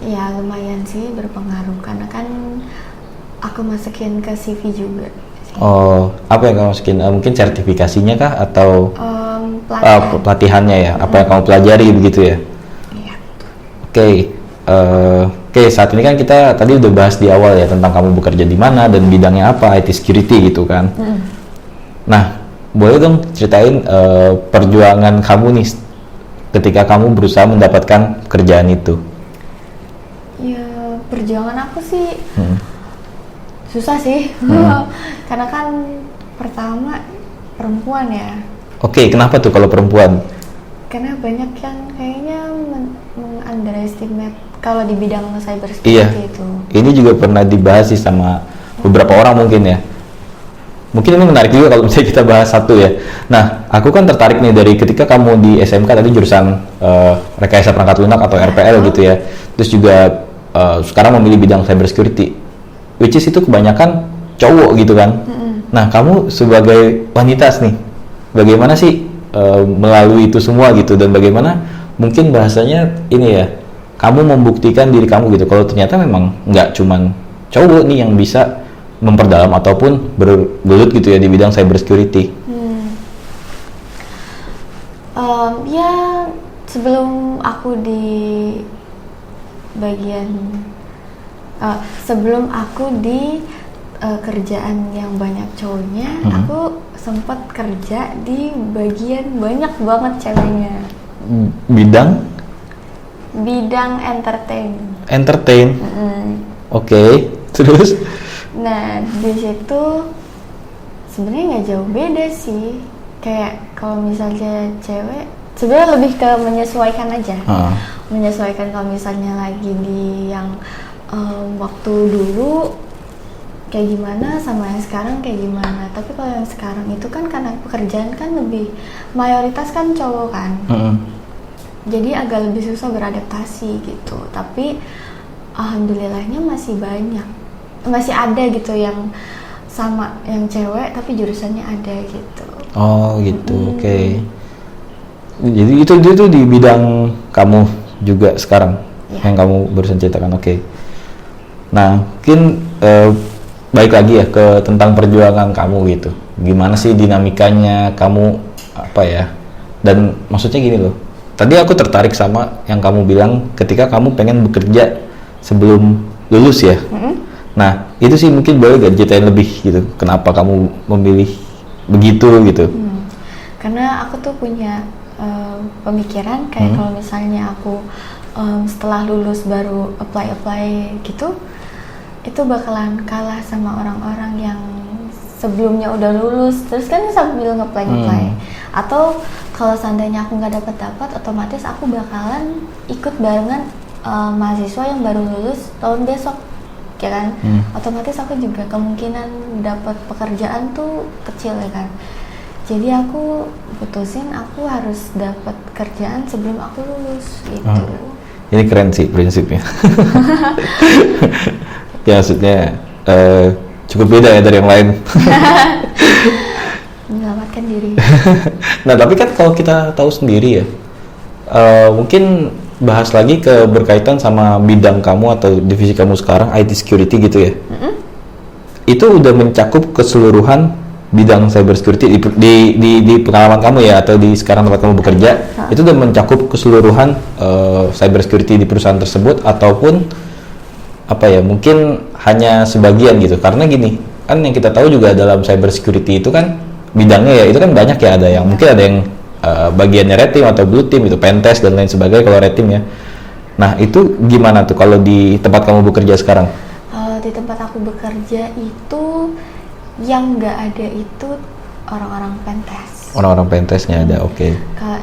Ya lumayan sih berpengaruh karena kan aku masukin ke CV juga sih. Oh, apa yang kamu masukin? Mungkin sertifikasinya kah atau Pelatihan. pelatihannya ya? Apa yang kamu pelajari begitu ya? Iya. Oke, oke, saat ini kan kita tadi udah bahas di awal ya tentang kamu bekerja di mana dan bidangnya apa, IT security gitu kan. Nah, boleh dong ceritain perjuangan kamu nih ketika kamu berusaha mendapatkan pekerjaan itu. Ya perjuangan aku sih susah sih. Karena kan pertama perempuan ya. Oke, kenapa tuh kalau perempuan? Karena banyak yang kayaknya underestimate kalau di bidang cyber Iya, security itu. ini juga pernah dibahas sih sama beberapa orang mungkin ya. Mungkin ini menarik juga kalau misalnya kita bahas satu ya. Nah, aku kan tertarik nih dari ketika kamu di SMK tadi jurusan rekayasa perangkat lunak atau RPL gitu ya. Terus juga sekarang memilih bidang cyber security, which is itu kebanyakan cowok gitu kan. Nah, kamu sebagai wanita nih, bagaimana sih melalui itu semua gitu, dan bagaimana mungkin bahasanya ini ya, kamu membuktikan diri kamu gitu kalau ternyata memang nggak cuman cowok nih yang bisa memperdalam ataupun bergelut gitu ya di bidang cyber security. Ya sebelum aku di bagian sebelum aku di kerjaan yang banyak cowoknya, aku sempat kerja di bagian banyak banget ceweknya. Bidang entertain. Oke, terus? Nah di situ sebenarnya nggak jauh beda sih. Kayak kalau misalnya cewek sebenarnya lebih ke menyesuaikan aja. Menyesuaikan kalau misalnya lagi di yang waktu dulu kayak gimana sama yang sekarang kayak gimana. Tapi kalau yang sekarang itu kan karena pekerjaan kan lebih mayoritas kan cowok kan. Jadi agak lebih susah beradaptasi gitu. Tapi alhamdulillahnya masih banyak, masih ada gitu yang sama yang cewek tapi jurusannya ada gitu. Oh gitu, oke. Jadi itu di bidang kamu juga sekarang yang kamu barusan ceritakan, oke. Nah mungkin balik lagi ya ke tentang perjuangan kamu gitu. Gimana sih dinamikanya kamu apa ya? Dan maksudnya gini loh. Tadi aku tertarik sama yang kamu bilang ketika kamu pengen bekerja sebelum lulus ya. Nah itu sih mungkin boleh gak ceritain lebih gitu. Kenapa kamu memilih begitu gitu? Karena aku tuh punya pemikiran kayak kalau misalnya aku setelah lulus baru apply gitu, itu bakalan kalah sama orang-orang yang sebelumnya udah lulus terus kan sambil ngeplay. Atau kalau seandainya aku nggak dapat otomatis aku bakalan ikut barengan mahasiswa yang baru lulus tahun besok ya kan. Otomatis aku juga kemungkinan dapat pekerjaan tuh kecil ya kan. Jadi aku putusin aku harus dapat kerjaan sebelum aku lulus gitu. Ini keren sih prinsipnya. Ya maksudnya cukup beda ya dari yang lain. Menyelamatkan diri. Nah tapi kan kalau kita tahu sendiri ya, mungkin bahas lagi ke berkaitan sama bidang kamu atau divisi kamu sekarang, IT security gitu ya. Itu udah mencakup keseluruhan bidang cyber security di pengalaman kamu ya, atau di sekarang tempat kamu bekerja, itu udah mencakup keseluruhan cyber security di perusahaan tersebut, ataupun apa ya, mungkin hanya sebagian gitu. Karena gini kan, yang kita tahu juga dalam cyber security itu kan bidangnya ya itu kan banyak ya, ada yang mungkin ada yang bagiannya red team atau blue team, itu pentest dan lain sebagainya kalau red team ya. Nah itu gimana tuh kalau di tempat kamu bekerja sekarang? Di tempat aku bekerja itu yang nggak ada itu orang-orang pentest. Orang-orang pentestnya ada, oke.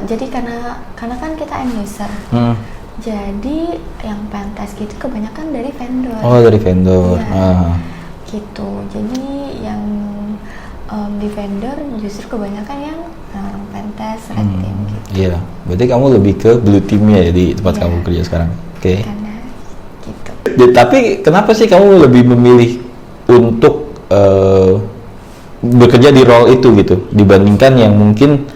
Jadi karena kan kita end user. Jadi yang pentest gitu kebanyakan dari vendor. Oh dari vendor. Ya, gitu. Jadi yang di vendor justru kebanyakan yang orang pentest, red team gitu. Iya, berarti kamu lebih ke blue teamnya ya di tempat kamu kerja sekarang. Oke. Karena gitu. Tapi kenapa sih kamu lebih memilih untuk bekerja di role itu gitu, dibandingkan yang mungkin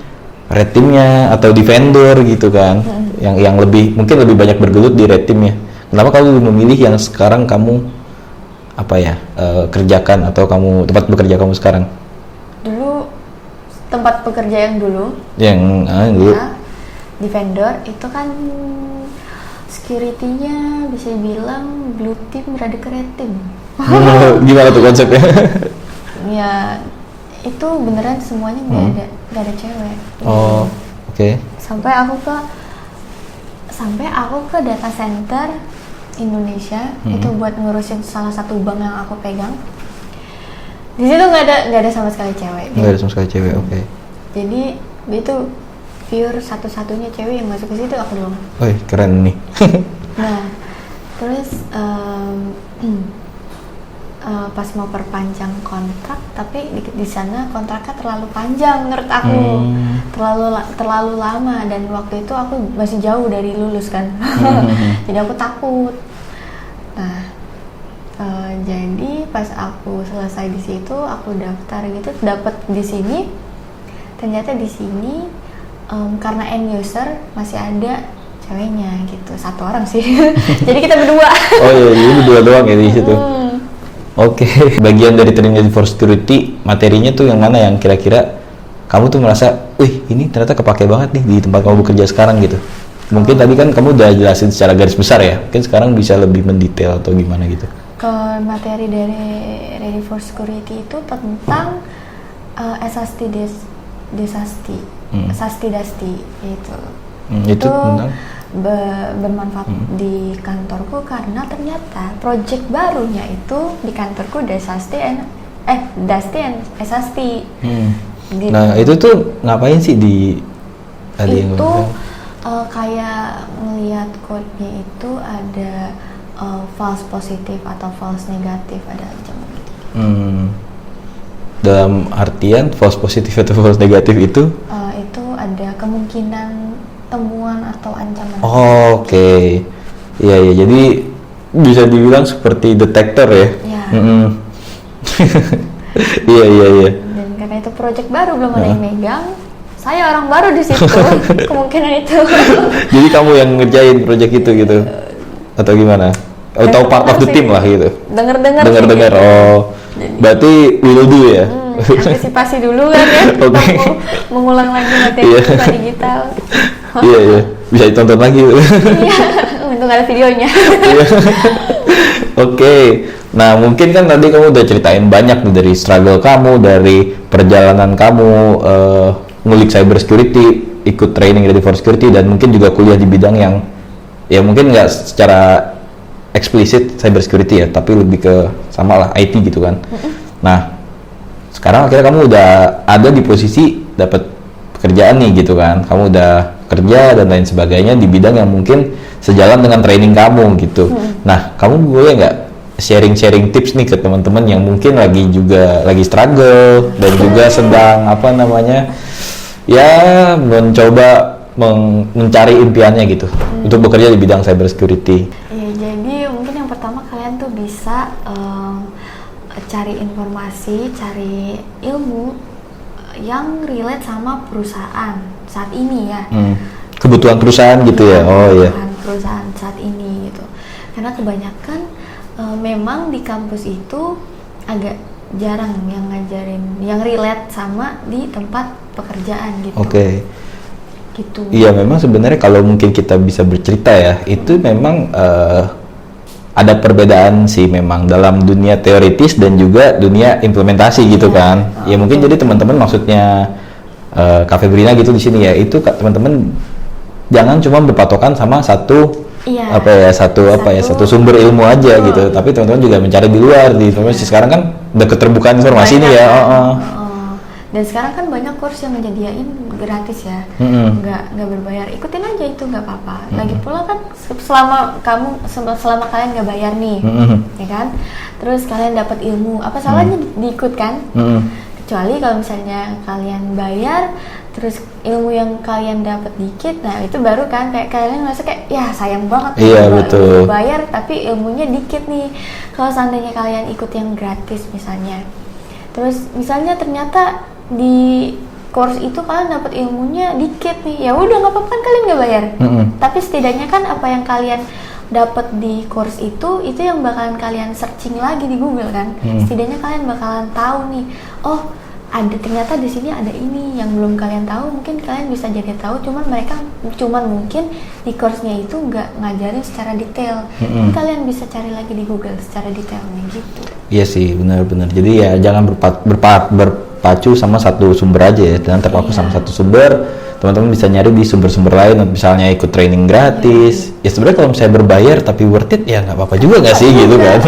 red teamnya atau di vendor gitu kan, yang lebih mungkin lebih banyak bergelut di red teamnya. Kenapa kamu memilih yang sekarang kamu kerjakan atau kamu tempat bekerja kamu sekarang? Dulu tempat bekerja yang dulu Dulu ya, di vendor itu kan security-nya bisa dibilang blue team rada ke red team. Gimana tuh konsepnya? Ya itu beneran semuanya nggak ada cewek. Oh, oke. Sampai aku ke data center Indonesia itu buat ngurusin salah satu bank yang aku pegang. Di situ nggak ada sama sekali cewek. Nggak ada sama sekali cewek, oke. Jadi itu pure satu-satunya cewek yang masuk ke situ aku doang. Wih, keren nih. Nah, terus pas mau perpanjang kontrak, tapi di sana kontraknya terlalu panjang menurut aku, terlalu lama, dan waktu itu aku masih jauh dari lulus kan, jadi aku takut. Nah, jadi pas aku selesai di situ, aku daftar gitu, dapet di sini. Ternyata di sini karena end user masih ada ceweknya gitu, satu orang sih. Jadi kita berdua. Oh iya, jadi berdua doang ya di situ. Oke. Bagian dari training for security, materinya tuh yang mana yang kira-kira kamu tuh merasa, wih ini ternyata kepake banget nih di tempat kamu bekerja sekarang gitu. Mungkin tadi kan kamu udah jelasin secara garis besar ya, mungkin sekarang bisa lebih mendetail atau gimana gitu. Kalau materi dari Ready for Security itu tentang SASTI Dasti itu. Itu tentang bermanfaat di kantorku karena ternyata project barunya itu di kantorku Dasti and SASTI. Gitu. Nah itu tuh ngapain sih di itu kayak ngelihat code-nya itu ada false positif atau false negatif, ada ancaman gitu. Dalam artian false positif atau false negatif itu ada kemungkinan temuan atau ancaman. Oke. Iya, jadi bisa dibilang seperti detektor ya. Iya. Iya. Dan karena itu project baru, belum ada yang megang, saya orang baru di situ. Kemungkinan itu. Jadi kamu yang ngerjain project itu gitu atau gimana? Atau part of the team lah gitu. Dengar. Oh. Jadi, berarti will do ya. Antisipasi dulu kan ya. Okay. Mengulang lagi materi digital. Iya. Bisa ditonton lagi. Iya. Untung ada videonya. Oke. Nah, mungkin kan tadi kamu udah ceritain banyak nih dari struggle kamu, dari perjalanan kamu ngulik cyber security, ikut training Ready for Security, dan mungkin juga kuliah di bidang yang ya mungkin nggak secara eksplisit cyber security ya, tapi lebih ke samalah IT gitu kan. Nah, sekarang akhirnya kamu udah ada di posisi dapat pekerjaan nih gitu kan. Kamu udah kerja dan lain sebagainya di bidang yang mungkin sejalan dengan training kamu gitu. Nah, kamu boleh nggak sharing tips nih ke teman-teman yang mungkin lagi struggle dan juga sedang mencoba mencari impiannya gitu untuk bekerja di bidang cyber security. Iya, jadi mungkin yang pertama kalian tuh bisa cari informasi, cari ilmu yang relate sama perusahaan saat ini ya. Kebutuhan perusahaan gitu ya. Oh iya. Perusahaan saat ini gitu. Karena kebanyakan memang di kampus itu agak jarang yang ngajarin yang relate sama di tempat pekerjaan gitu. Oke. Gitu. Iya, memang sebenarnya kalau mungkin kita bisa bercerita ya, itu memang ada perbedaan sih memang dalam dunia teoritis dan juga dunia implementasi gitu kan. Ya mungkin jadi teman-teman maksudnya Kak Febrina gitu di sini ya, itu teman-teman jangan cuma berpatokan sama satu sumber ilmu aja gitu, tapi teman-teman juga mencari di luar di informasi. Sekarang kan udah keterbukaan informasi nih ya. Dan sekarang kan banyak course yang menyediain gratis ya, nggak berbayar, ikutin aja itu nggak apa-apa. Lagi pula kan selama kalian nggak bayar nih, ya kan, terus kalian dapat ilmu, apa salahnya diikut kan? Kecuali kalau misalnya kalian bayar, terus ilmu yang kalian dapat dikit, nah itu baru kan kayak kalian ngerasa kayak ya sayang banget. Iya betul. Bayar tapi ilmunya dikit nih. Kalau seandainya kalian ikut yang gratis misalnya, terus misalnya ternyata di course itu kalian dapat ilmunya dikit nih, ya udah nggak apa-apa kan kalian nggak bayar. Tapi setidaknya kan apa yang kalian dapat di course itu yang bakalan kalian searching lagi di Google kan. Setidaknya kalian bakalan tahu nih, oh ada ternyata di sini ada ini yang belum kalian tahu, mungkin kalian bisa jadi tahu, cuman mungkin di course-nya itu nggak ngajarin secara detail. Kalian bisa cari lagi di Google secara detailnya gitu. Iya sih, benar-benar. Jadi ya jangan berpacu sama satu sumber aja ya, dan terpaku sama satu sumber. Teman-teman bisa nyari di sumber-sumber lain, misalnya ikut training gratis. Ya sebenarnya kalau misalnya berbayar tapi worth it ya nggak apa-apa juga nggak sih gitu kan.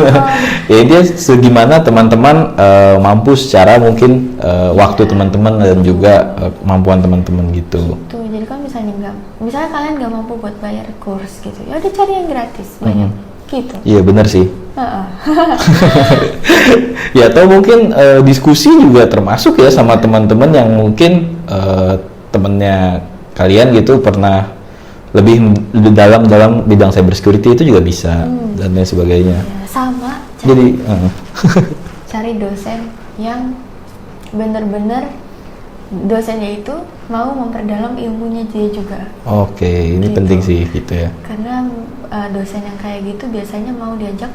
Ya dia segimana teman-teman mampu secara mungkin waktu teman-teman dan juga kemampuan teman-teman gitu. Tuh, jadi kan misalnya kalian nggak mampu buat bayar course gitu, ya udah cari yang gratis banyak gitu. Iya benar sih. Ya atau mungkin diskusi juga termasuk ya sama teman-teman yang mungkin temennya kalian gitu pernah lebih dalam bidang cyber security, itu juga bisa dan lain sebagainya. Ya, sama. Cari dosen yang benar-benar dosennya itu mau memperdalam ilmunya dia juga. Oke, ini gitu. Penting sih gitu ya. Karena dosen yang kayak gitu biasanya mau diajak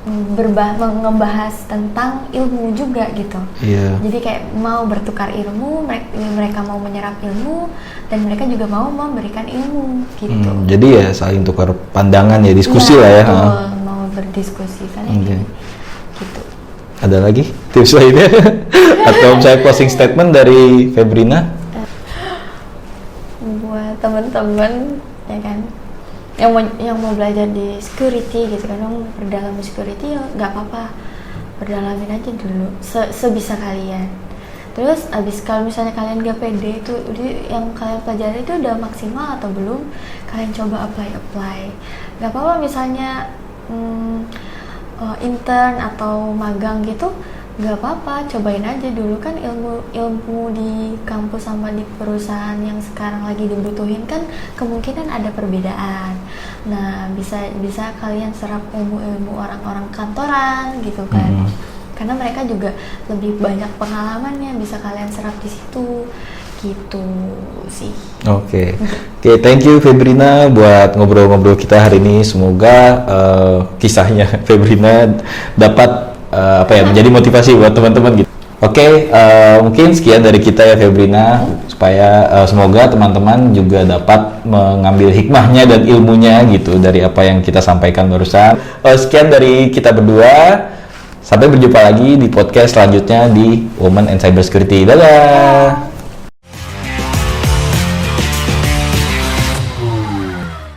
ngebahas tentang ilmu juga gitu. Jadi kayak mau bertukar ilmu, mereka mau menyerap ilmu dan mereka juga mau memberikan ilmu gitu. Jadi ya saling tukar pandangan ya, diskusi lah ya. Mau berdiskusi kan gitu. Ada lagi tips lainnya atau misalnya closing statement dari Febrina? Buat teman-teman ya kan, yang mau belajar di security gitu kan, yang perdalam security ya nggak apa-apa, perdalamin aja dulu sebisa kalian. Terus abis kalau misalnya kalian nggak pede itu yang kalian pelajari itu udah maksimal atau belum, kalian coba apply. Nggak apa-apa misalnya intern atau magang gitu, nggak apa-apa, cobain aja dulu kan. Ilmu di kampus sama di perusahaan yang sekarang lagi dibutuhin kan kemungkinan ada perbedaan. Nah bisa kalian serap ilmu orang-orang kantoran gitu kan. Karena mereka juga lebih banyak pengalamannya, bisa kalian serap di situ gitu sih. Oke, thank you Febrina buat ngobrol-ngobrol kita hari ini. Semoga kisahnya Febrina dapat menjadi motivasi buat teman-teman gitu. Mungkin sekian dari kita ya Febrina, supaya semoga teman-teman juga dapat mengambil hikmahnya dan ilmunya gitu dari apa yang kita sampaikan barusan. Sekian dari kita berdua, sampai berjumpa lagi di podcast selanjutnya di Women and Cyber Security. Dadah.